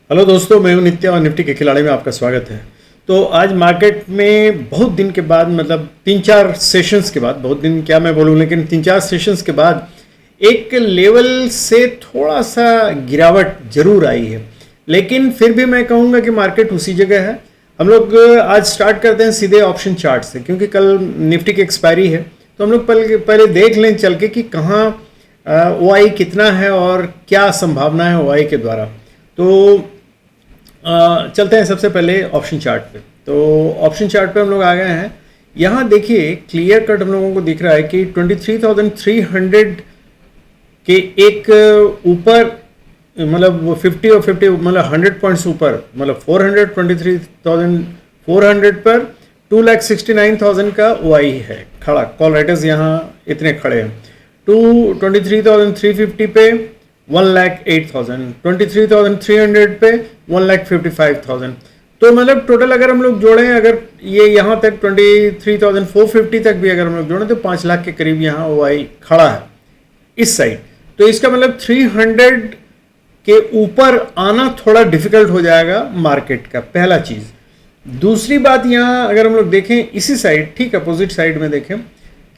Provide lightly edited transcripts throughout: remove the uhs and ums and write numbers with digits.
Hello दोस्तों, मैं हूं नित्या और निफ्टी के खिलाड़ी में आपका स्वागत है। तो आज मार्केट में बहुत दिन के बाद, मतलब 3-4 सेशंस के बाद, बहुत दिन क्या मैं बोलूं, लेकिन 3-4 सेशंस के बाद एक लेवल से थोड़ा सा गिरावट जरूर आई है। लेकिन फिर भी मैं कहूँगा कि मार्केट उसी जगह है। हम लोग आज स्टार्ट करते हैं सीधे ऑप्शन चार्ट से, क्योंकि कल निफ्टी की एक्सपायरी है। तो हम लोग पहले देख लें चल के कि कहाँ OI कितना है और क्या संभावना है OI के द्वारा। तो चलते हैं सबसे पहले ऑप्शन चार्ट पे। तो ऑप्शन चार्ट पे हम लोग आ गए हैं। यहाँ देखिए क्लियर कट हम लोगों को दिख रहा है कि 23,300 के एक ऊपर, मतलब 50 और 50, मतलब 100 पॉइंट्स ऊपर, मतलब 23,400 पर 2,69,000 का OI है खड़ा। कॉल राइटर्स यहाँ इतने खड़े हैं। 23,350 पे 1,08,000, 23,300 पे 1,55,000। तो मतलब टोटल अगर हम लोग जोड़ें, अगर ये यहाँ तक 23,450 तक भी अगर हम लोग जोड़ें तो 5 लाख के करीब यहाँ OI खड़ा है इस साइड। तो इसका मतलब 300 के ऊपर आना थोड़ा डिफिकल्ट हो जाएगा मार्केट का, पहला चीज़। दूसरी बात, यहाँ अगर हम लोग देखें इसी साइड, ठीक अपोजिट साइड में देखें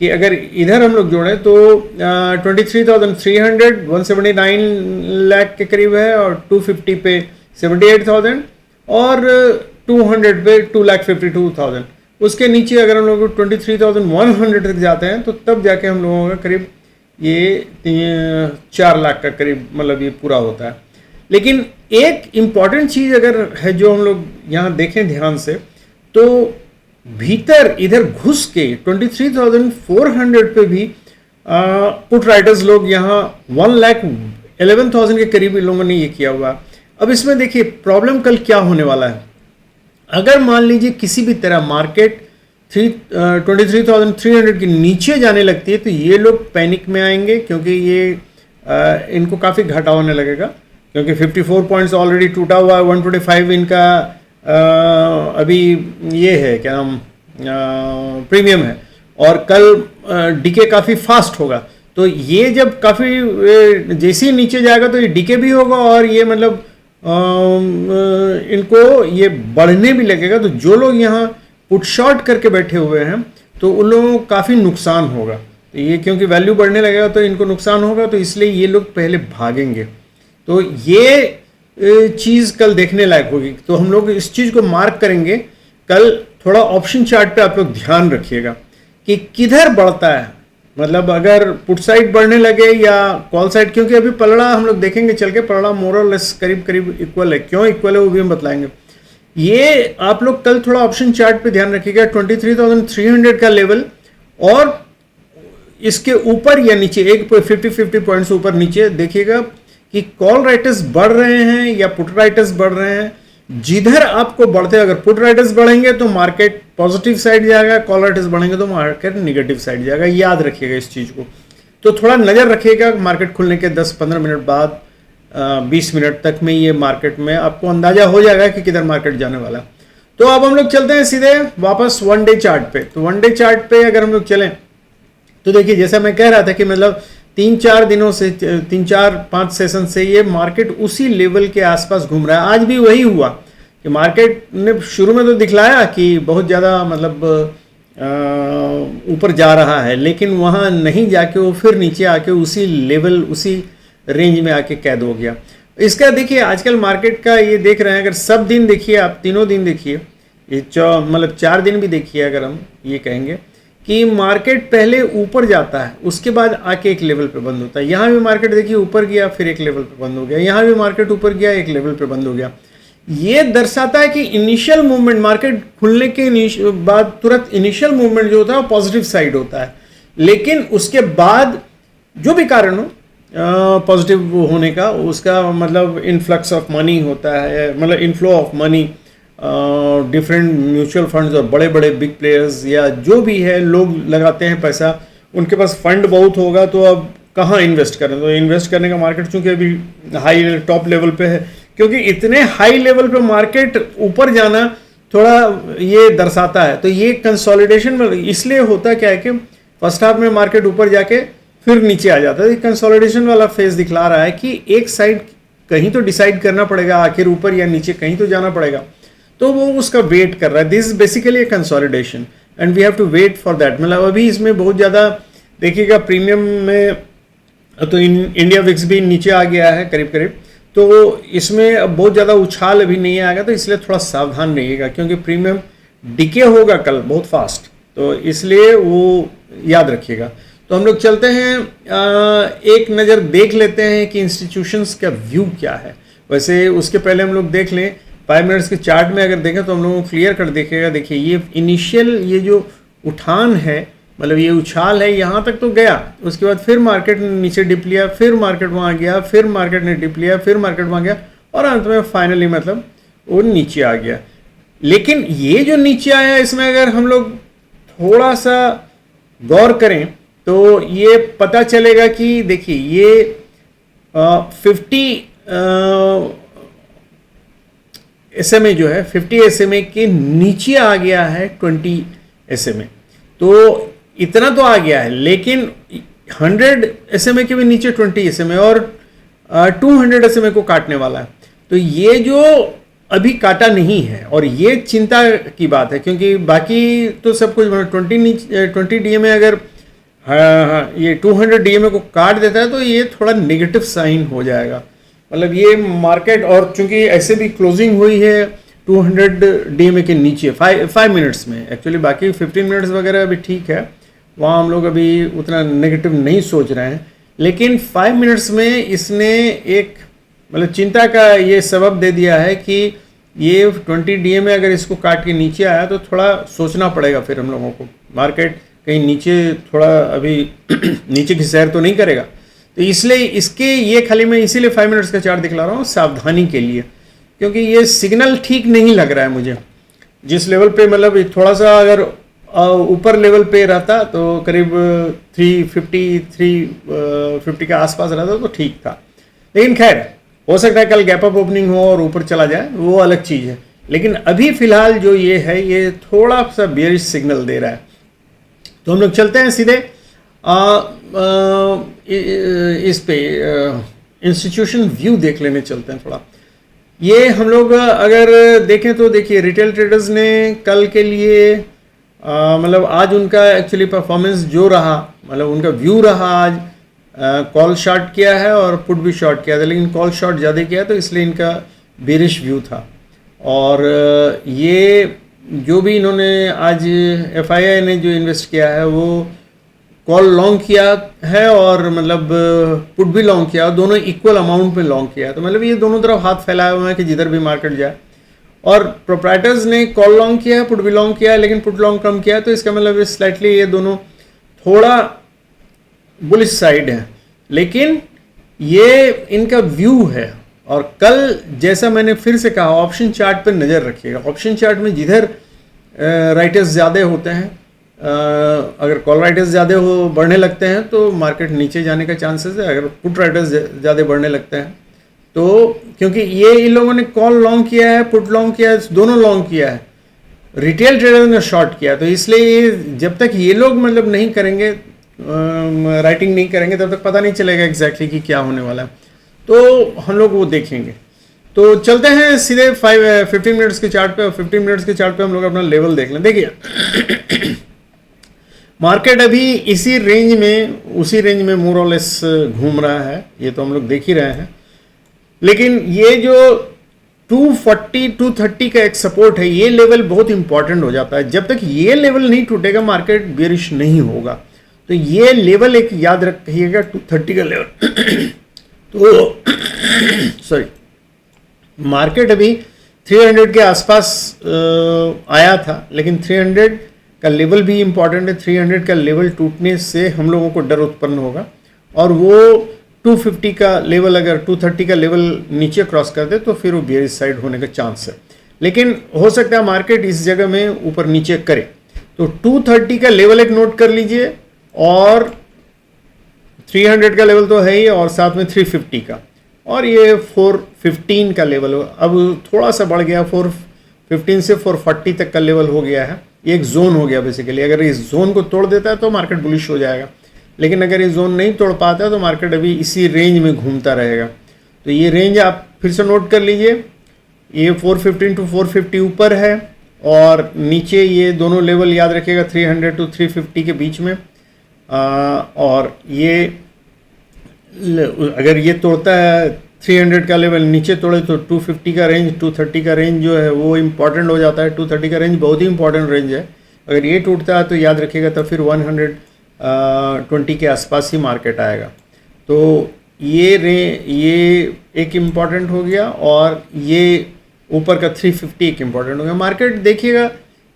कि अगर इधर हम लोग जोड़ें तो 23,300 179 लाख के करीब है, और 250 पे 78,000, और 200 पे 2,52,000। उसके नीचे अगर हम लोग 23,100 तक जाते हैं तो तब जाके हम लोगों का करीब ये 4 लाख का करीब, मतलब ये पूरा होता है। लेकिन एक इम्पॉर्टेंट चीज़ अगर है जो हम लोग यहाँ देखें ध्यान से, तो भीतर इधर घुस के 23,400 पे भी पुट राइटर्स लोग यहाँ 1,11,000 के करीब इन लोगों ने ये किया हुआ। अब इसमें देखिए प्रॉब्लम कल क्या होने वाला है। अगर मान लीजिए किसी भी तरह मार्केट 23,300 के नीचे जाने लगती है तो ये लोग पैनिक में आएंगे, क्योंकि ये इनको काफ़ी घाटा होने लगेगा, क्योंकि 54 पॉइंट्स ऑलरेडी टूटा हुआ है। 125 इनका अभी ये है क्या नाम, प्रीमियम है, और कल डीके काफ़ी फास्ट होगा। तो ये जब काफ़ी जैसे ही नीचे जाएगा तो ये डीके भी होगा, और ये मतलब इनको ये बढ़ने भी लगेगा। तो जो लोग यहाँ पुट शॉर्ट करके बैठे हुए हैं तो उन लोगों को काफ़ी नुकसान होगा। तो ये क्योंकि वैल्यू बढ़ने लगेगा तो इनको नुकसान होगा, तो इसलिए ये लोग पहले भागेंगे। तो ये चीज़ कल देखने लायक होगी। तो हम लोग इस चीज़ को मार्क करेंगे कल। थोड़ा ऑप्शन चार्ट पे आप लोग ध्यान रखिएगा कि किधर बढ़ता है, मतलब अगर पुट साइड बढ़ने लगे या कॉल साइड, क्योंकि अभी पलड़ा हम लोग देखेंगे चल के, पलड़ा मोर और लेस करीब करीब इक्वल है। क्यों इक्वल है वो भी हम बतलाएंगे। ये आप लोग कल थोड़ा ऑप्शन चार्ट पे ध्यान रखिएगा। 23,300 का लेवल और इसके ऊपर या नीचे एक 50 पॉइंट्स ऊपर नीचे देखिएगा कि कॉल राइटर्स बढ़ रहे हैं या पुट राइटर्स बढ़ रहे हैं। जिधर आपको बढ़ते, अगर पुट राइटर्स बढ़ेंगे तो मार्केट पॉजिटिव साइड जाएगा, कॉल राइटर्स बढ़ेंगे तो मार्केट निगेटिव साइड जाएगा। याद रखिएगा इस चीज़ को। तो थोड़ा नज़र रखिएगा मार्केट खुलने के 10-15 मिनट बाद, 20 मिनट तक में ये मार्केट में आपको अंदाजा हो जाएगा कि किधर मार्केट जाने वाला। तो अब हम लोग चलते हैं सीधे वापस 1 डे चार्ट पे। तो 1 डे चार्ट पे अगर हम लोग चलें तो देखिए, जैसा मैं कह रहा था कि मतलब 3-4 दिनों से, 3-4-5 सेशन से ये मार्केट उसी लेवल के आसपास घूम रहा है। आज भी वही हुआ कि मार्केट ने शुरू में तो दिखलाया कि बहुत ज़्यादा मतलब ऊपर जा रहा है, लेकिन वहाँ नहीं जाके वो फिर नीचे आके उसी लेवल, उसी रेंज में आके कैद हो गया। इसका देखिए आजकल मार्केट का ये देख रहे हैं, अगर सब दिन देखिए आप, तीनों दिन देखिए, ये मतलब 4 दिन भी देखिए, अगर हम ये कहेंगे कि मार्केट पहले ऊपर जाता है, उसके बाद आके एक लेवल पे बंद होता है। यहाँ भी मार्केट देखिए ऊपर गया, फिर एक लेवल पे बंद हो गया, यहाँ भी मार्केट ऊपर गया, एक लेवल पे बंद हो गया। ये दर्शाता है कि इनिशियल मूवमेंट, मार्केट खुलने के बाद तुरंत इनिशियल मूवमेंट जो होता है वो पॉजिटिव साइड होता है, लेकिन उसके बाद जो भी कारण हो पॉजिटिव होने का, उसका मतलब इनफ्लक्स ऑफ मनी होता है, मतलब inflow of money, different mutual funds और बड़े बड़े बिग प्लेयर्स या जो भी है लोग लगाते हैं पैसा, उनके पास फंड बहुत होगा, तो अब कहाँ इन्वेस्ट करें। तो इन्वेस्ट करने का मार्केट चूंकि अभी हाई टॉप लेवल पे है, क्योंकि इतने हाई लेवल पे मार्केट ऊपर जाना थोड़ा ये दर्शाता है। तो ये कंसोलिडेशन में इसलिए होता क्या है कि फर्स्ट हाफ में मार्केट ऊपर जाके फिर नीचे आ जाता है। कंसोलिडेशन वाला फेज दिखला रहा है कि एक साइड कहीं तो डिसाइड करना पड़ेगा, आखिर ऊपर या नीचे कहीं तो जाना पड़ेगा, तो वो उसका वेट कर रहा है। This is basically a consolidation and we have to wait for that. मतलब अभी इसमें बहुत ज़्यादा देखिएगा प्रीमियम में तो इंडिया विक्स भी नीचे आ गया है करीब करीब, तो इसमें अब बहुत ज़्यादा उछाल अभी नहीं आएगा, तो इसलिए थोड़ा सावधान रहिएगा क्योंकि प्रीमियम डिके होगा कल बहुत फास्ट, तो इसलिए वो याद रखिएगा। तो हम लोग चलते हैं, एक नज़र देख लेते हैं कि इंस्टीट्यूशंस का व्यू क्या है। वैसे उसके पहले हम लोग देख लें 5 मिनट्स के चार्ट में अगर देखें तो हम लोगों को क्लियर कर देखेगा। देखिए ये इनिशियल ये जो उठान है, मतलब ये उछाल है, यहाँ तक तो गया, उसके बाद फिर मार्केट ने नीचे डिप लिया, फिर मार्केट वहाँ गया, फिर मार्केट ने डिप लिया, फिर मार्केट वहाँ गया और अंत में फाइनली मतलब वो नीचे आ गया। लेकिन ये जो नीचे आया इसमें अगर हम लोग थोड़ा सा गौर करें तो ये पता चलेगा कि देखिए ये 50 SMA जो है 50 SMA के नीचे आ गया है 20 SMA, तो इतना तो आ गया है, लेकिन 100 SMA के भी नीचे 20 SMA और 200 SMA को काटने वाला है। तो ये जो अभी काटा नहीं है और ये चिंता की बात है क्योंकि बाकी तो सब कुछ 20 DMA अगर ये 200 DMA को काट देता है तो ये थोड़ा नेगेटिव साइन हो जाएगा। मतलब ये मार्केट, और चूंकि ऐसे भी क्लोजिंग हुई है 200 DMA के नीचे 5 मिनट्स में, एक्चुअली बाकी 15 मिनट्स वगैरह अभी ठीक है, वहाँ हम लोग अभी उतना नेगेटिव नहीं सोच रहे हैं, लेकिन 5 मिनट्स में इसने एक मतलब चिंता का ये सबब दे दिया है कि ये 20 DMA अगर इसको काट के नीचे आया तो थोड़ा सोचना पड़ेगा फिर हम लोगों को, मार्केट कहीं नीचे थोड़ा अभी नीचे की सैर तो नहीं करेगा। तो इसलिए इसके ये खाली मैं इसीलिए 5 मिनट्स का चार्ट दिखला रहा हूँ सावधानी के लिए, क्योंकि ये सिग्नल ठीक नहीं लग रहा है मुझे। जिस लेवल पे मतलब थोड़ा सा अगर ऊपर लेवल पे रहता तो करीब 350 के आसपास रहता तो ठीक था, लेकिन खैर हो सकता है कल गैप अप ओपनिंग हो और ऊपर चला जाए, वो अलग चीज़ है। लेकिन अभी फिलहाल जो ये है ये थोड़ा सा बेयरिश सिग्नल दे रहा है। तो हम लोग चलते हैं सीधे इस पे इंस्टीट्यूशन व्यू देख लेने चलते हैं थोड़ा। ये हम लोग अगर देखें तो देखिए रिटेल ट्रेडर्स ने कल के लिए मतलब आज उनका एक्चुअली परफॉर्मेंस जो रहा, मतलब उनका व्यू रहा आज, कॉल शॉर्ट किया है और पुट भी शॉर्ट किया था, लेकिन कॉल शॉर्ट ज़्यादा किया तो इसलिए इनका बेरिश व्यू था। और ये जो भी इन्होंने आज FII ने जो इन्वेस्ट किया है वो कॉल लॉन्ग किया है और मतलब पुट भी लॉन्ग किया, दोनों इक्वल अमाउंट में लॉन्ग किया है। तो मतलब ये दोनों तरफ हाथ फैलाए हुए हैं कि जिधर भी मार्केट जाए। और प्रोप्राइटर्स ने कॉल लॉन्ग किया है, पुट भी लॉन्ग किया है, लेकिन पुट लॉन्ग कम किया है, तो इसका मतलब स्लाइटली ये दोनों थोड़ा बुलिश साइड है, लेकिन ये इनका व्यू है। और कल जैसा मैंने फिर से कहा ऑप्शन चार्ट पर नज़र रखिएगा। ऑप्शन चार्ट में जिधर राइटर्स ज़्यादा होते हैं, अगर कॉल राइटर्स ज़्यादा हो बढ़ने लगते हैं तो मार्केट नीचे जाने का चांसेस है, अगर पुट राइटर्स ज़्यादा बढ़ने लगते हैं तो, क्योंकि ये इन लोगों ने कॉल लॉन्ग किया है, पुट लॉन्ग किया है, दोनों लॉन्ग किया है, रिटेल ट्रेडर ने शॉर्ट किया। तो इसलिए जब तक ये लोग मतलब नहीं करेंगे, राइटिंग नहीं करेंगे, तब तक पता नहीं चलेगा एग्जैक्टली कि क्या होने वाला है। तो हम लोग वो देखेंगे। तो चलते हैं सीधे 15 मिनट्स के चार्ट पे, और 15 मिनट्स के चार्ट पे हम लोग अपना लेवल देख लें। देखिए मार्केट अभी इसी रेंज में, उसी रेंज में मोर और लेस घूम रहा है, ये तो हम लोग देख ही रहे हैं। लेकिन ये जो 240 230 का एक सपोर्ट है, ये लेवल बहुत इंपॉर्टेंट हो जाता है। जब तक ये लेवल नहीं टूटेगा मार्केट बेरिश नहीं होगा। तो ये लेवल एक याद रखिएगा 230 का लेवल। तो सॉरी, मार्केट अभी 300 के आसपास आया था, लेकिन 300 का लेवल भी इंपॉर्टेंट है। 300 का लेवल टूटने से हम लोगों को डर उत्पन्न होगा, और वो 250 का लेवल, अगर 230 का लेवल नीचे क्रॉस कर दे तो फिर वो बेयरिश साइड होने का चांस है। लेकिन हो सकता है मार्केट इस जगह में ऊपर नीचे करे। तो 230 का लेवल एक नोट कर लीजिए, और 300 का लेवल तो है ही, और साथ में 350 का, और ये 415 का लेवल अब थोड़ा सा बढ़ गया, 415 से 440 तक का लेवल हो गया है। ये एक जोन हो गया बेसिकली। अगर इस जोन को तोड़ देता है तो मार्केट बुलिश हो जाएगा, लेकिन अगर ये जोन नहीं तोड़ पाता है तो मार्केट अभी इसी रेंज में घूमता रहेगा। तो ये रेंज आप फिर से नोट कर लीजिए, ये 415 to 450 ऊपर है और नीचे ये दोनों लेवल याद रखिएगा 300 to 350 के बीच में। और ये अगर ये तोड़ता है 300 का लेवल नीचे तोड़े तो 250 का रेंज, 230 का रेंज जो है वो इम्पॉर्टेंट हो जाता है। 230 का रेंज बहुत ही इंपॉर्टेंट रेंज है। अगर ये टूटता है तो याद रखिएगा तो फिर 120 के आसपास ही मार्केट आएगा। तो ये एक इम्पॉर्टेंट हो गया और ये ऊपर का 350 एक इम्पॉर्टेंट हो गया। मार्केट देखिएगा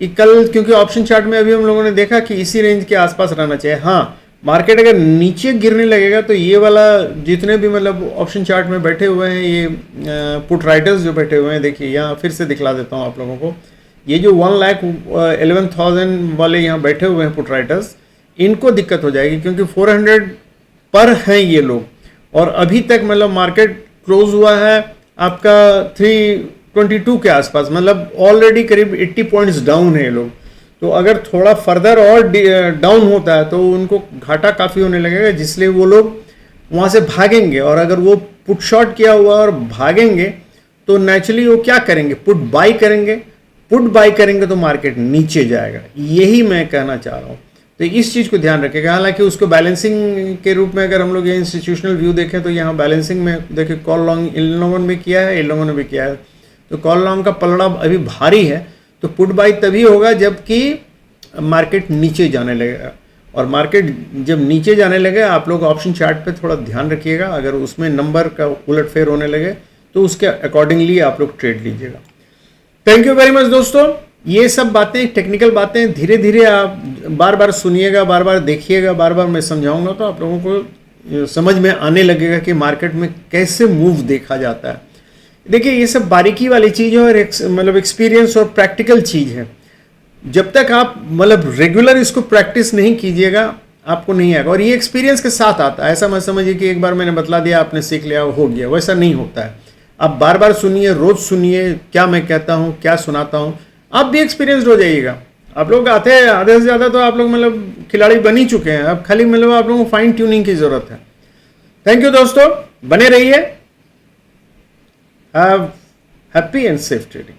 कल, क्योंकि ऑप्शन चार्ट में अभी हम लोगों ने देखा कि इसी रेंज के आसपास रहना चाहिए। हाँ, मार्केट अगर नीचे गिरने लगेगा तो ये वाला जितने भी मतलब ऑप्शन चार्ट में बैठे हुए हैं, ये पुट राइटर्स जो बैठे हुए हैं, देखिए यहाँ फिर से दिखला देता हूँ आप लोगों को। ये जो 1,11,000 वाले यहाँ बैठे हुए हैं पुट राइटर्स, इनको दिक्कत हो जाएगी क्योंकि 400 पर हैं ये लोग। और अभी तक मतलब मार्केट क्लोज हुआ है आपका 322 के आसपास, मतलब ऑलरेडी करीब 80 पॉइंट्स डाउन है ये लोग। तो अगर थोड़ा फर्दर और डाउन होता है तो उनको घाटा काफ़ी होने लगेगा, जिसलिए वो लोग वहाँ से भागेंगे। और अगर वो पुट शॉर्ट किया हुआ और भागेंगे तो नेचुरली वो क्या करेंगे, पुट बाई करेंगे। पुट बाई करेंगे तो मार्केट नीचे जाएगा, यही मैं कहना चाह रहा हूँ। तो इस चीज़ को ध्यान रखिएगा। हालांकि उसको बैलेंसिंग के रूप में अगर हम लोग ये इंस्टीट्यूशनल व्यू देखें तो यहाँ बैलेंसिंग में देखिए कॉल लॉन्ग इन लोगों ने भी किया है, इन लोगों ने भी किया है। तो कॉल लॉन्ग का पलड़ा अभी भारी है, तो पुट बाई तभी होगा जबकि मार्केट नीचे जाने लगेगा। और मार्केट जब नीचे जाने लगे, आप लोग ऑप्शन चार्ट पे थोड़ा ध्यान रखिएगा। अगर उसमें नंबर का उलटफेर होने लगे तो उसके अकॉर्डिंगली आप लोग ट्रेड लीजिएगा। थैंक यू वेरी मच दोस्तों। ये सब बातें, टेक्निकल बातें धीरे धीरे आप बार बार सुनिएगा, बार बार देखिएगा, बार बार मैं समझाऊंगा तो आप लोगों को समझ में आने लगेगा कि मार्केट में कैसे मूव देखा जाता है। देखिए ये सब बारीकी वाली चीज़ है और मतलब एक्सपीरियंस और प्रैक्टिकल चीज़ है। जब तक आप मतलब रेगुलर इसको प्रैक्टिस नहीं कीजिएगा आपको नहीं आएगा। और ये एक्सपीरियंस के साथ आता है। ऐसा मत समझिए कि एक बार मैंने बतला दिया आपने सीख लिया हो गया, वैसा नहीं होता है। आप बार बार सुनिए, रोज सुनिए क्या मैं कहता हूँ, क्या सुनाता हूँ, आप भी एक्सपीरियंसड हो जाइएगा। आप लोग आते हैं आधे से ज़्यादा तो आप लोग मतलब खिलाड़ी बन ही चुके हैं। अब खाली मतलब आप लोगों को फाइन ट्यूनिंग की ज़रूरत है। थैंक यू दोस्तों, बने रहिए। Have happy and safe trading.